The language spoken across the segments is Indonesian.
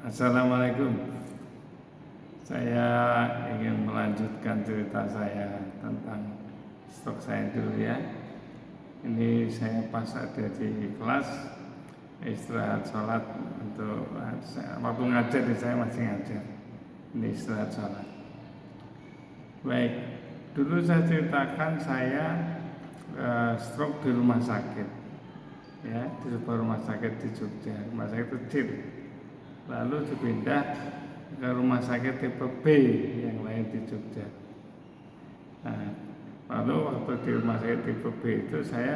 Assalamualaikum. Saya ingin melanjutkan cerita saya tentang stroke saya dulu ya. Ini saya pas ada di kelas istirahat sholat untuk waktu ngajar, saya masih ngajar. Ini istirahat sholat. Baik, dulu saya ceritakan saya stroke di rumah sakit, ya, di sebuah rumah sakit di Jogja, rumah sakit kecil. Lalu dipindah ke rumah sakit tipe B yang lain di Jogja. Nah, lalu waktu di rumah sakit tipe B itu saya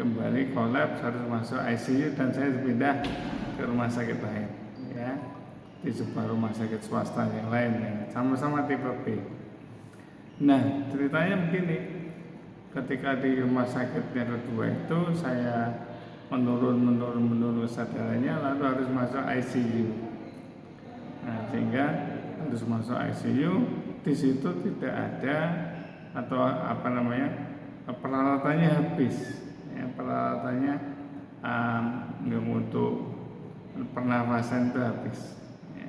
kembali kolaps, harus masuk ICU dan saya dipindah ke rumah sakit lain, ya, di sebuah rumah sakit swasta yang lain yang sama-sama tipe B. Nah, ceritanya begini, ketika di rumah sakit yang kedua itu saya menurun kesadarannya, lalu harus masuk ICU. Nah, sehingga harus masuk ICU, di situ tidak ada atau peralatannya habis, ya, peralatannya untuk pernafasan itu habis. Ya.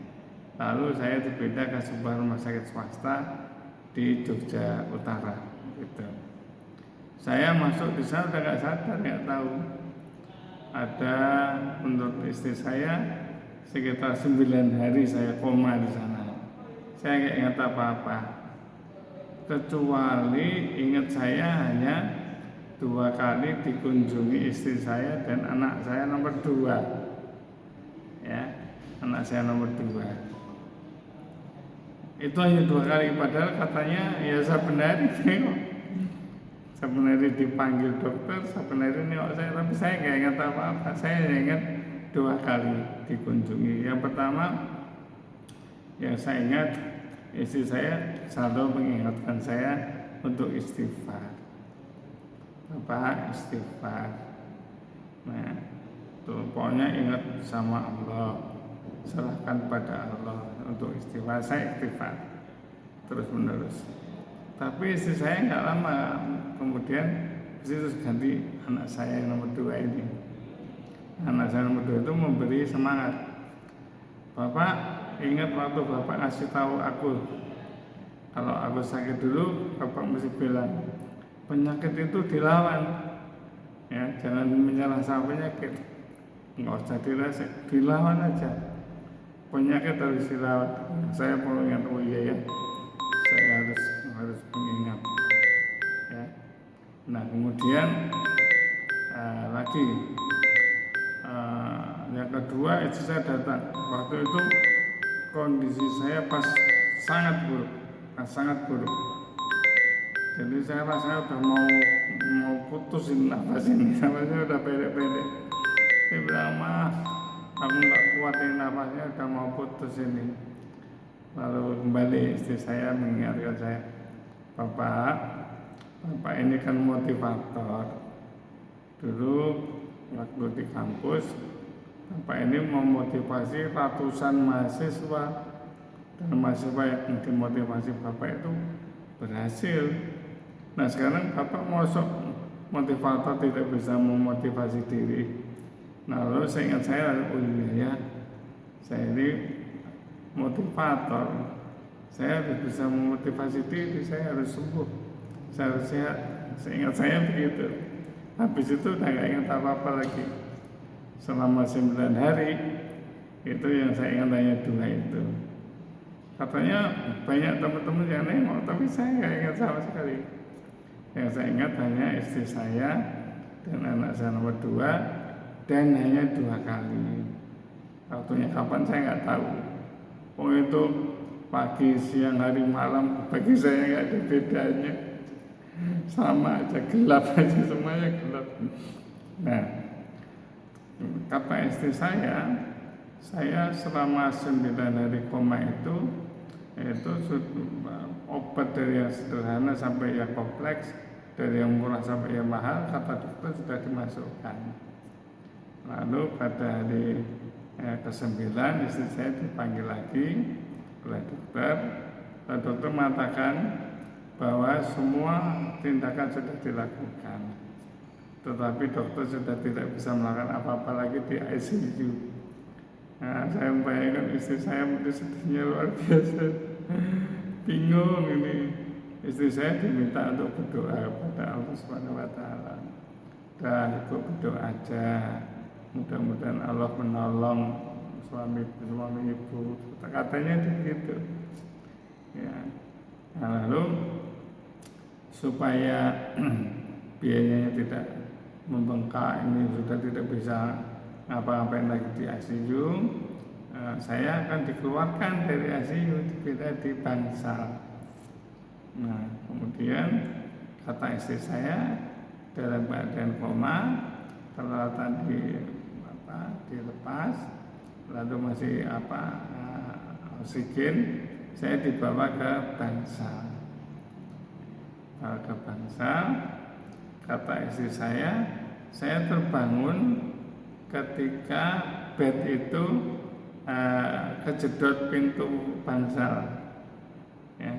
Lalu saya dipindah ke sebuah rumah sakit swasta di Jogja Utara, gitu. Saya masuk di sana udah nggak sadar, nggak tahu. Ada, menurut istri saya, sekitar 9 hari saya koma di sana. Saya nggak ingat apa-apa, kecuali ingat saya hanya 2 kali dikunjungi istri saya dan anak saya nomor 2, ya, anak saya nomor 2. Itu hanya 2 kali, padahal katanya ya sebenarnya sebenarnya dipanggil dokter, sebenarnya nengok saya, tapi saya nggak ingat apa-apa. Saya ingat 2 kali dikunjungi. Yang pertama yang saya ingat, istri saya selalu mengingatkan saya untuk istighfar. Bapak, istighfar. Nah, tuh, pokoknya ingat sama Allah, serahkan pada Allah untuk istighfar. Saya istighfar terus menerus. Tapi istri saya nggak lama kemudian terus ganti anak saya yang nomor 2 ini. Anak saya nomor 2 itu memberi semangat. Bapak, ingat waktu Bapak ngasih tahu aku kalau aku sakit dulu, Bapak mesti bilang penyakit itu dilawan, ya, jangan menyerah sama penyakit, nggak usah dirasa, dilawan aja. Penyakit harus dilawan. Saya perlu ingat, oh iya ya, saya harus mengingat, ya. Nah, kemudian lagi yang kedua, itu saya datang. Waktu itu kondisi saya sangat buruk. Jadi saya rasanya udah mau putusin nafas ini, nafasnya udah pendek-pendek. Saya bilang, "Mah, aku nggak kuat ini, nafasnya udah mau putus ini." Lalu kembali istri saya mengingatkan saya, Bapak ini kan motivator. Dulu waktu di kampus, Bapak ini memotivasi ratusan mahasiswa, dan mahasiswa yang dimotivasi Bapak itu berhasil. Nah, sekarang Bapak masuk motivator tidak bisa memotivasi diri. Nah, lalu saya ingat oh iya ya, saya ini motivator, saya harus bisa memotivasi diri, saya harus sembuh, saya harus sehat. Seingat saya begitu. Habis itu udah gak ingat apa-apa lagi. Selama 9 hari itu yang saya ingat hanya 2 itu. Katanya banyak teman-teman yang nengok, tapi saya gak ingat sama sekali. Yang saya ingat hanya istri saya dan anak saya nomor 2, dan hanya 2 kali. Waktunya kapan saya nggak tahu. Oh, itu pagi, siang, hari, malam, bagi saya nggak ada bedanya, sama aja, gelap aja, semuanya gelap. Nah, kata istri saya selama 9 hari koma itu obat dari yang sederhana sampai yang kompleks, dari yang murah sampai yang mahal, kata dokter sudah dimasukkan. Lalu pada hari ke-9 istri saya dipanggil lagi oleh dokter. Dan dokter mengatakan bahwa semua tindakan sudah dilakukan, tetapi dokter sudah tidak bisa melakukan apa-apa lagi di ICU. Nah, saya membayangkan istri saya mungkin sedihnya luar biasa. Bingung ini. Istri saya diminta untuk berdoa kepada Allah Subhanahu wa taala. Dan ibu berdoa aja. Mudah-mudahan Allah menolong suami ibu. Katanya begitu. Ya. Nah, lalu supaya biayanya tidak membengkak, ini sudah tidak bisa ngapa-ngapain lagi di ICU, saya akan dikeluarkan dari ICU, dipindah di bangsal. Nah, kemudian kata istri saya dalam keadaan koma, peralatan dilepas, lalu masih oksigen, saya dibawa ke bangsal. Kata istri saya terbangun ketika bed itu kejedot pintu bangsal, ya,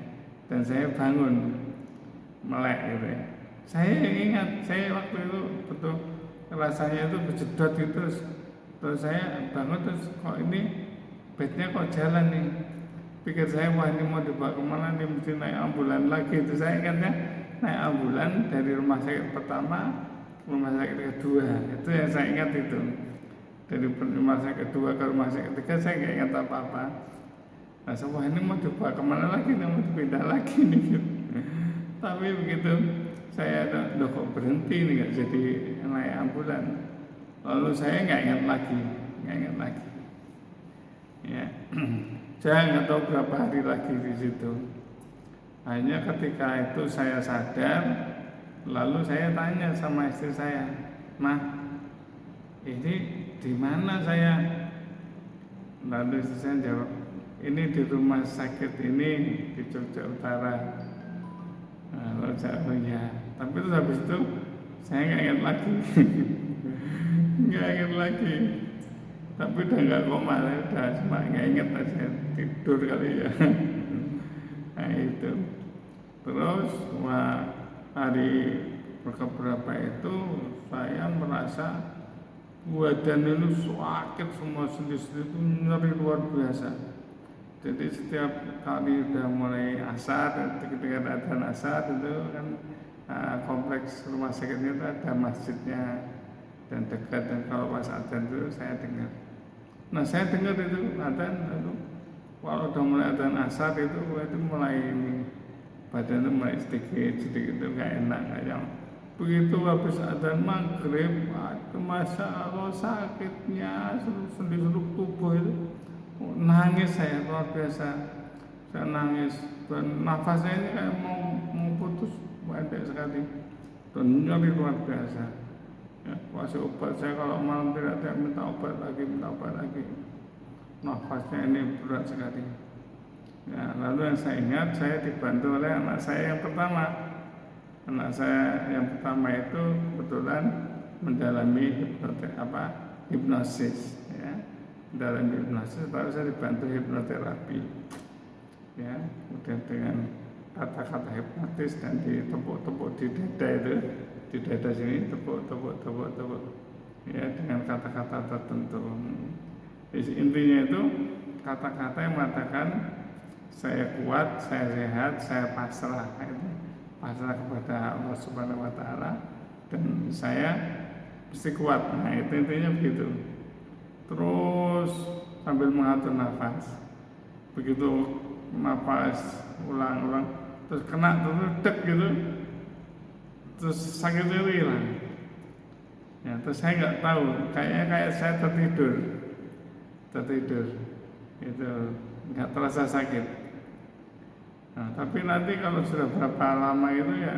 dan saya bangun melek gitu ya. Saya ingat, saya waktu itu betul rasanya itu kejedot itu, terus saya bangun, terus kok ini bednya kok jalan nih. Pikir saya, wah ini mau dibawa kemana nih, mesti naik ambulan lagi. Itu saya ingatnya naik ambulan dari rumah sakit pertama ke rumah sakit kedua. Itu yang saya ingat itu. Dari rumah sakit kedua ke rumah sakit ketiga saya nggak ingat apa-apa. Nah, wah ini mau dibawa kemana lagi, mau dipindah lagi nih gitu. Tapi begitu saya udah kok berhenti nih, nggak jadi naik ambulan. Lalu saya nggak ingat lagi. Ya. Saya nggak tahu berapa hari lagi di situ. Hanya ketika itu saya sadar, lalu saya tanya sama istri saya, "Mah, ini di mana saya?" Lalu istri saya jawab, "Ini di rumah sakit ini di Jogja Utara." Lalu saya, "Oh ya." Tapi terus habis itu saya nggak ingat lagi, Tapi udah nggak koma, udah cuma nggak ingat aja, tidur kali ya. Nah itu. Terus hari keberapa itu saya merasa badan itu sakit, semua sendi-sendi itu nyeri luar biasa. Jadi setiap kali udah mulai asar, ketika ada asar itu kan kompleks rumah sakitnya itu ada masjidnya dan dekat, dan kalau pas adzan itu saya dengar. Nah saya dengar itu adzan, itu kalau udah mulai adzan asar itu mulai ini badan itu mulai sedikit itu nggak enak kayak. Begitu habis adzan maghrib, masya Allah sakitnya seluruh tubuh itu, nangis saya luar biasa. Saya nangis dan nafasnya ini kayak mau putus, pendek sekali dan nyeri luar biasa. Ya, kasih obat, saya kalau malam tidak minta obat lagi. Nafasnya ini berat sekali. Ya, lalu yang saya ingat, saya dibantu oleh anak saya yang pertama. Anak saya yang pertama itu kebetulan mendalami hipnosis, ya. Dalam hipnosis, lalu saya dibantu hipnoterapi, ya. Kemudian dengan kata-kata hipnotis dan ditepuk-tepuk di dada itu. Di dada sini tepuk, ya, dengan kata-kata tertentu. Intinya itu kata-kata yang mengatakan saya kuat, saya sehat, saya pasrah kepada Allah Subhanahu wa taala, dan saya mesti kuat. Nah itu intinya begitu. Terus sambil mengatur nafas, begitu nafas ulang-ulang, terus kena terus dek gitu, terus sakitnya hilang. Ya, terus saya nggak tahu, kayak saya tertidur, itu nggak terasa sakit. Nah, tapi nanti kalau sudah berapa lama itu ya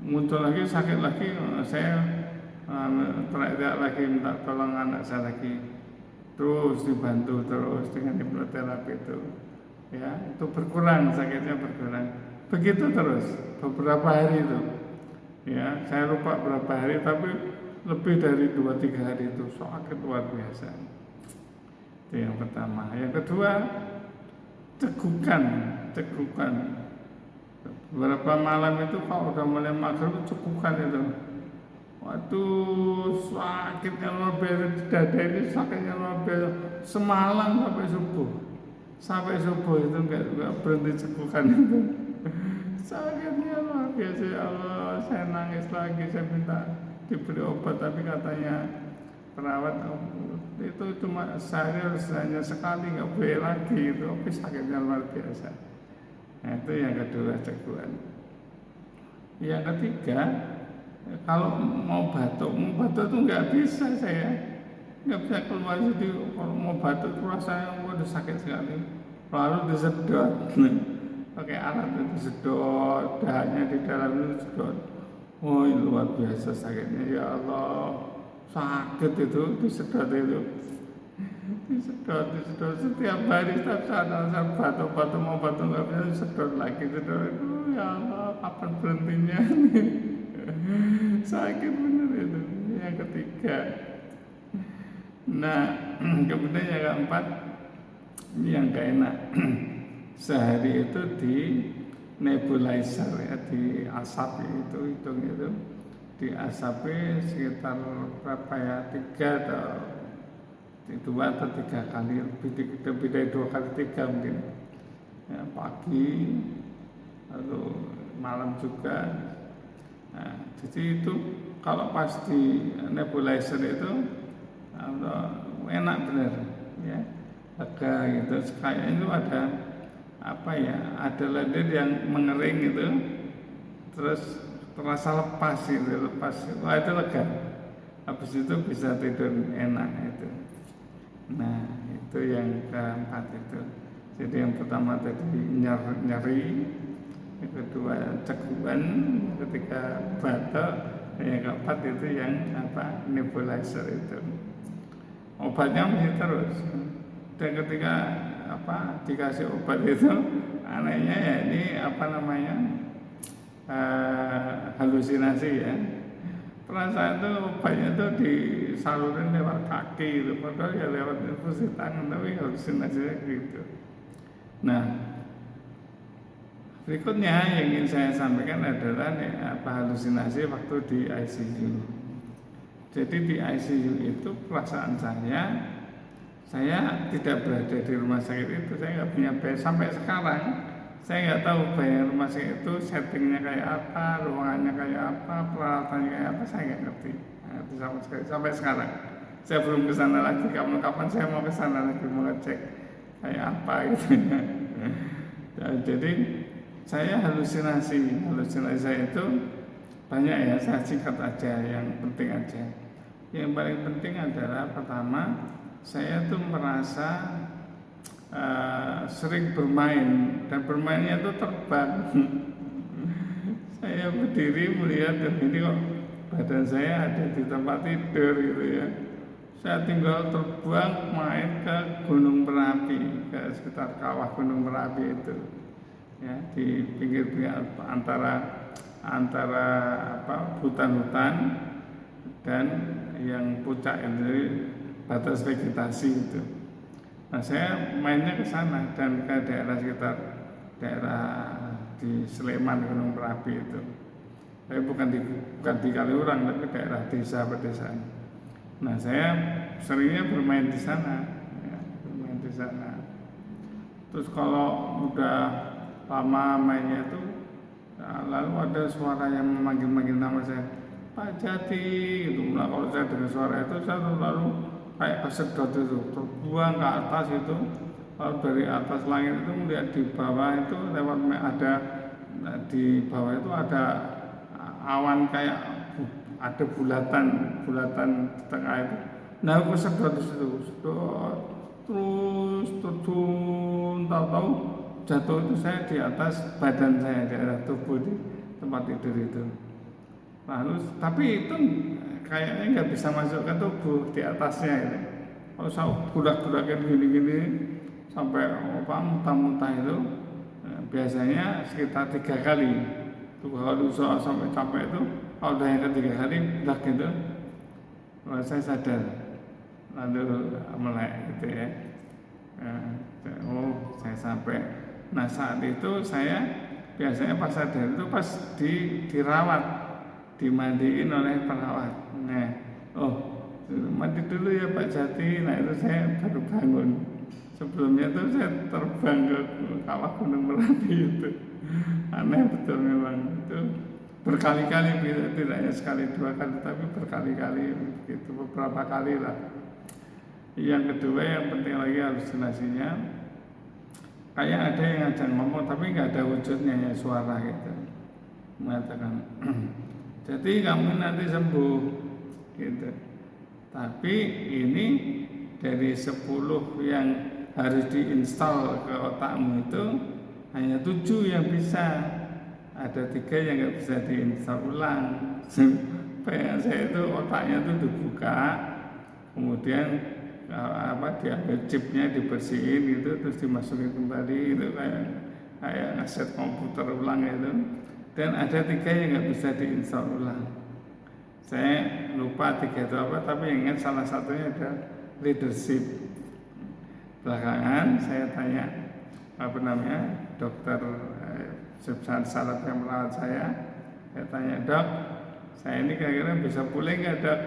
muncul lagi, sakit lagi, saya teriak lagi, minta tolong anak saya lagi, terus dibantu terus dengan hipnoterapi itu, ya itu sakitnya berkurang, begitu terus beberapa hari itu. Ya, saya lupa berapa hari, tapi lebih dari 2-3 hari itu sakit luar biasa. Itu yang pertama. Yang kedua, cegukan. Beberapa malam itu kalau udah mulai maghrib cegukan itu. Waduh, sakitnya luar biasa di dada ini, sakitnya luar biasa. Semalam sampai subuh itu nggak berhenti cekukan itu. Sakitnya luar biasa, ya Allah. Saya nangis lagi, saya minta diberi obat, tapi katanya perawat, "Oh, itu cuma sehari harus hanya sekali, nggak boleh lagi itu." Tapi sakitnya luar biasa. Nah, itu yang kedua, cekuan. Yang ketiga, kalau mau batuk tuh nggak bisa, saya nggak bisa keluar. Jadi kalau mau batuk tuh rasanya udah sakit sekali, lalu disedot pakai alat itu, disedot dahannya di dalam itu, disedot. Oh, luar biasa sakitnya, ya Allah, sakit itu disedot itu, disedot setiap hari, setiap saat saya batuk mau batuk nggak bisa, disedot lagi, sedot itu, ya Allah, kapan berhentinya? Sakit bener itu. Yang ketiga, nah kemudian yang keempat, yang gak enak, sehari itu di nebulizer, ya, di asap itu, hitung itu di asap sekitar berapa ya, 2 atau 3 kali, lebih dari 2 kali 3 mungkin, ya, pagi lalu malam juga. Nah, jadi itu kalau pas di nebulizer itu enak bener, ya, lega gitu. Kayak itu ada apa ya, ada lendir yang mengering itu, terus terasa lepas gitu, wah itu lega. Habis itu bisa tidur enak itu. Nah, itu yang keempat itu. Jadi yang pertama tadi nyeri, yang kedua cekuan, yang ketiga batuk, yang keempat itu yang nebulizer itu. Obatnya masih terus. Dan ketika dikasih obat itu, anehnya ya ini halusinasi, ya. Perasaan itu obatnya itu disalurin lewat kaki itu, padahal ya lewat infusi tangan, tapi halusinasinya gitu. Nah, berikutnya yang ingin saya sampaikan adalah halusinasi waktu di ICU. Jadi di ICU itu perasaan saya tidak berada di rumah sakit itu, saya nggak punya bayar sampai sekarang. Saya nggak tahu bayar rumah sakit itu settingnya kayak apa, ruangannya kayak apa, peralatannya kayak apa, saya nggak ngerti. Nah, itu sampai sekarang. Saya belum ke sana lagi. Kapan saya mau ke sana lagi, mau ngecek kayak apa gitu. Nah, jadi saya halusinasi saya itu banyak, ya, saya singkat aja yang penting aja. Yang paling penting adalah pertama, saya tuh merasa sering bermain, dan bermainnya itu terbang. Saya berdiri melihat, ini kok badan saya ada di tempat tidur gitu, ya. Saya tinggal terbang main ke Gunung Merapi, ke sekitar kawah Gunung Merapi itu, ya, di pinggir-pinggir antara hutan-hutan dan yang puncak itu batas vegetasi itu. Nah, saya mainnya ke sana dan ke daerah sekitar di Sleman, Gunung Merapi itu. Tapi bukan di Kaliurang, tapi daerah desa pedesaan. Nah, saya seringnya bermain di sana, ya, bermain di sana. Terus kalau udah lama mainnya itu, lalu ada suara yang memanggil nama saya, Pak Jati gitu. Nah, kalau saya dengar suara itu, saya lalu kayak kesedot itu, terbuang ke atas itu. Lalu dari atas langit itu melihat di bawah itu, di bawah itu ada awan, kayak ada bulatan di tengah itu. Nah, aku kesedot di situ, terus terjun, tahu-tahu jatuh itu saya di atas badan saya, di daerah tubuh di tempat tidur itu. Lalu tapi itu kayaknya nggak bisa masuk ke tubuh di atasnya itu. Kalau saya budak-budakin gini-gini sampai muntah-muntah itu, biasanya sekitar 3 kali. Kalau usaha sampai capek itu, kalau udah yang ketiga kali udah gitu, lalu saya sadar, lalu melek gitu, ya. Oh, saya sampai. Nah, saat itu saya biasanya pas sadar itu pas dirawat dimandiin oleh perawat. Nah, oh mandi dulu ya Pak Jati. Nah itu saya baru bangun. Sebelumnya tuh saya terbang ke kawah Gunung Merapi itu. Aneh betul memang itu, berkali-kali tidak hanya sekali dua kali tapi berkali-kali begitu, beberapa kali lah. Yang kedua yang penting lagi halusinasinya, kayak ada yang ngajak ngomong tapi nggak ada wujudnya, ya suara gitu, mengatakan jadi kamu nanti sembuh gitu. Tapi ini dari 10 yang harus diinstal ke otakmu itu hanya 7 yang bisa, ada 3 yang nggak bisa diinstal ulang. Supaya saya itu otaknya itu dibuka, kemudian diambil chipnya dibersihin gitu, terus dimasukin kembali, itu kayak ngeset komputer ulang itu. Dan ada 3 yang nggak bisa diinstal ulang. Saya lupa 3 itu apa, tapi ingat salah satunya ada leadership. Belakangan saya tanya dokter salaf yang merawat saya tanya, dok, saya ini kira-kira bisa pulih nggak dok?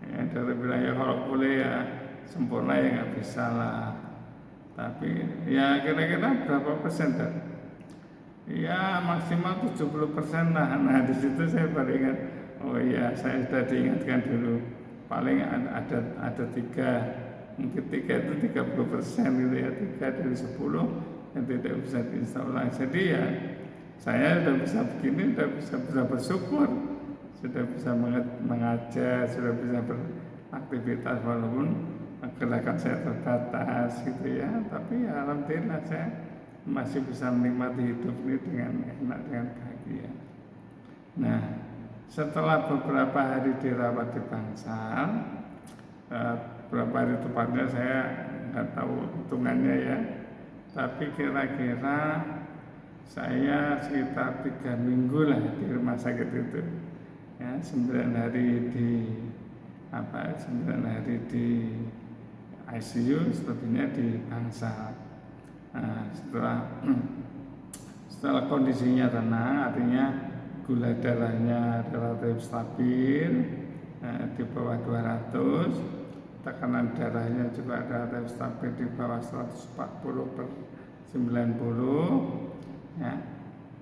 Ya, dokter bilang ya kalau pulih ya sempurna ya nggak bisa lah, tapi ya kira-kira berapa persen dok? Ya maksimal 70% lah. Nah di situ saya baru ingat, oh iya saya sudah diingatkan dulu, paling ada 3, mungkin 3 itu 30% gitu ya, 3 dari 10 yang tidak bisa diinstal ulang. Jadi ya saya sudah bisa begini, sudah bisa bersyukur, sudah bisa mengajar, sudah bisa beraktivitas walaupun gerakan saya terbatas gitu ya, tapi ya alhamdulillah saya masih bisa menikmati hidup ini dengan enak, dengan bahagia. Nah, setelah beberapa hari dirawat di Bangsal, berapa hari tepatnya saya nggak tahu hitungannya ya, tapi kira-kira saya sekitar 3 minggu lah di rumah sakit itu. Ya, 9 hari di 9 hari di ICU, selebihnya di Bangsal. Nah, setelah kondisinya tenang, artinya gula darahnya relatif stabil, di bawah 200, tekanan darahnya juga relatif stabil di bawah 140/90, ya,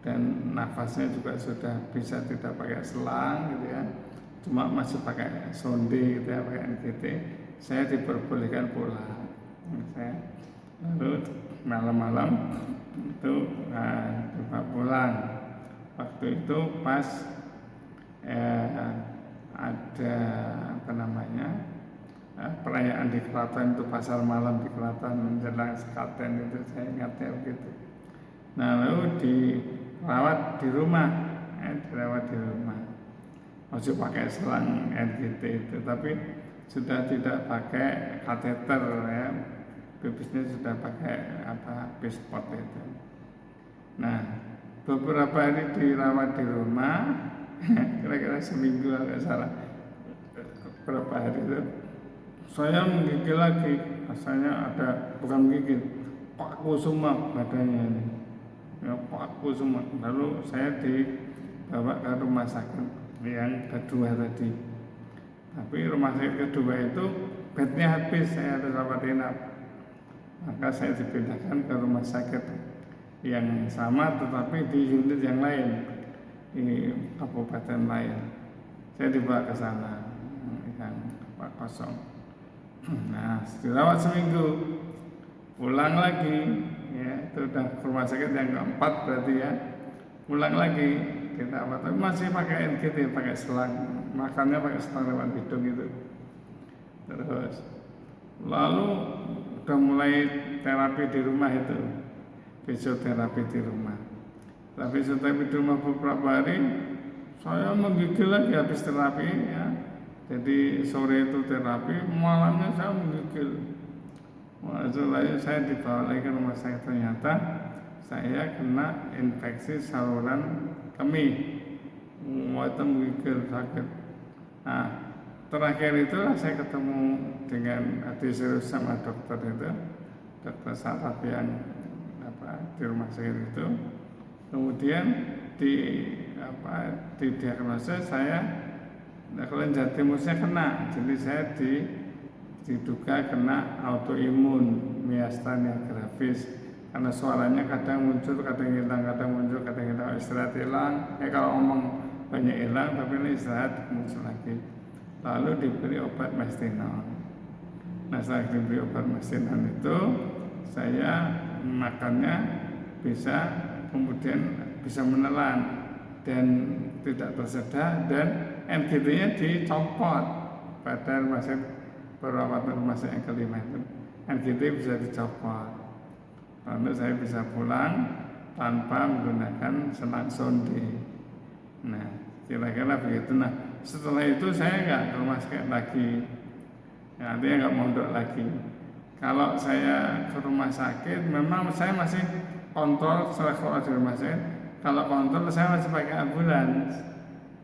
dan nafasnya juga sudah bisa tidak pakai selang gitu ya, cuma masih pakai sonde gitu ya, pakai NGT. Saya diperbolehkan pulang. Lalu malam-malam itu coba pulang. Waktu itu pas ada perayaan di Klaten, itu pasar malam di Klaten menjelang sekaten itu, saya ingatnya begitu. Nah lalu dirawat di rumah, masih pakai selang NGT itu, tapi sudah tidak pakai kateter ya, bibisnya sudah pakai bispot itu. Nah beberapa hari dirawat di rumah, kira-kira seminggu agak salah, beberapa hari itu saya menggigil lagi, rasanya ada, bukan menggigil, paku semua badannya ini, ya, paku semua. Lalu saya dibawa ke rumah sakit yang kedua tadi, tapi rumah sakit kedua itu bednya habis, saya harus rawat inap. Maka saya dipindahkan ke rumah sakit yang sama tetapi di unit yang lain, di kabupaten lain. Saya dibawa ke sana yang kosong. Nah, dirawat seminggu, pulang lagi, ya itu udah ke rumah sakit yang keempat berarti ya. Pulang lagi, kita tapi masih pakai NGT, pakai selang, makannya pakai selang lewat hidung itu. Terus, lalu udah mulai terapi di rumah itu, fisioterapi di rumah. Tapi fisioterapi di rumah beberapa hari, saya menggigil lagi habis terapi ya. Jadi sore itu terapi, malamnya saya menggigil. Setelah saya dibawa lagi ke rumah sakit, ternyata saya kena infeksi saluran kemih. Itu menggigil, sakit. Nah, terakhir itulah saya ketemu dengan serius sama dokter itu, dokter saraf yang di rumah sakit itu. Kemudian di diagnosa saya kelenjar timusnya kena, jadi saya diduga kena autoimun miastenia gravis, karena suaranya kadang muncul, kadang hilang, kadang muncul, kadang hilang, istirahat hilang, kalau ngomong banyak hilang, tapi ini istirahat muncul lagi. Lalu diberi obat mestinol. Nah, setelah diberi obat mestinol itu saya makannya bisa, kemudian bisa menelan dan tidak tersedak, dan NGT-nya dicopot pada perawatan rumah sakit yang kelima itu. NGT bisa dicopot, lalu saya bisa pulang tanpa menggunakan selang sonde. Nah, kira-kira begitu. Nah, setelah itu saya nggak ke rumah sakit lagi, ya, artinya nggak mondok lagi. Kalau saya ke rumah sakit, memang saya masih kontrol setelah keluar dari rumah sakit. Kalau kontrol saya masih pakai ambulans,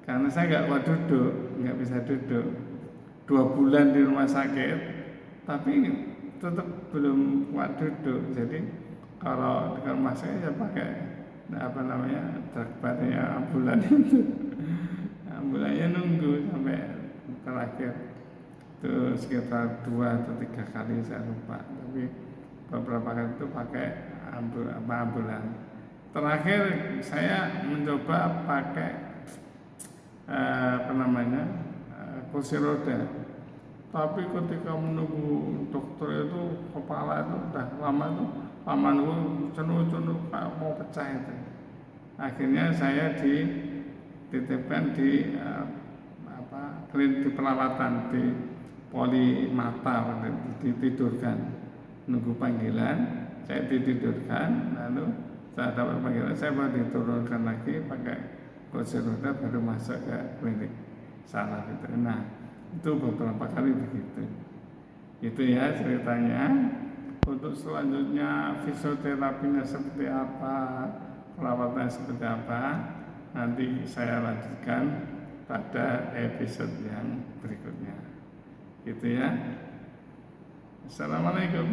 karena saya nggak kuat duduk, nggak bisa duduk. 2 bulan di rumah sakit, tapi tetap belum kuat duduk. Jadi kalau di rumah sakit saya pakai terbatasnya ambulan itu. Ambulannya nunggu sampai terakhir itu sekitar 2 atau 3 kali, saya lupa, tapi beberapa kali itu pakai ambulan. Terakhir saya mencoba pakai kursi roda, tapi ketika menunggu dokter itu kepala itu udah lama nunggu cenuh kayak mau pecah itu. Akhirnya saya dititipkan di klinik perawatan di Polimata, ditidurkan, nunggu panggilan, saya ditidurkan, lalu saya dapat panggilan, saya baru diturunkan lagi pakai kursi roda, baru masuk ke klinik saraf itu. Nah, itu beberapa kali begitu. Itu ya ceritanya. Untuk selanjutnya fisioterapinya seperti apa, perawatannya seperti apa, nanti saya lanjutkan pada episode yang berikutnya. Gitu ya. Assalamualaikum.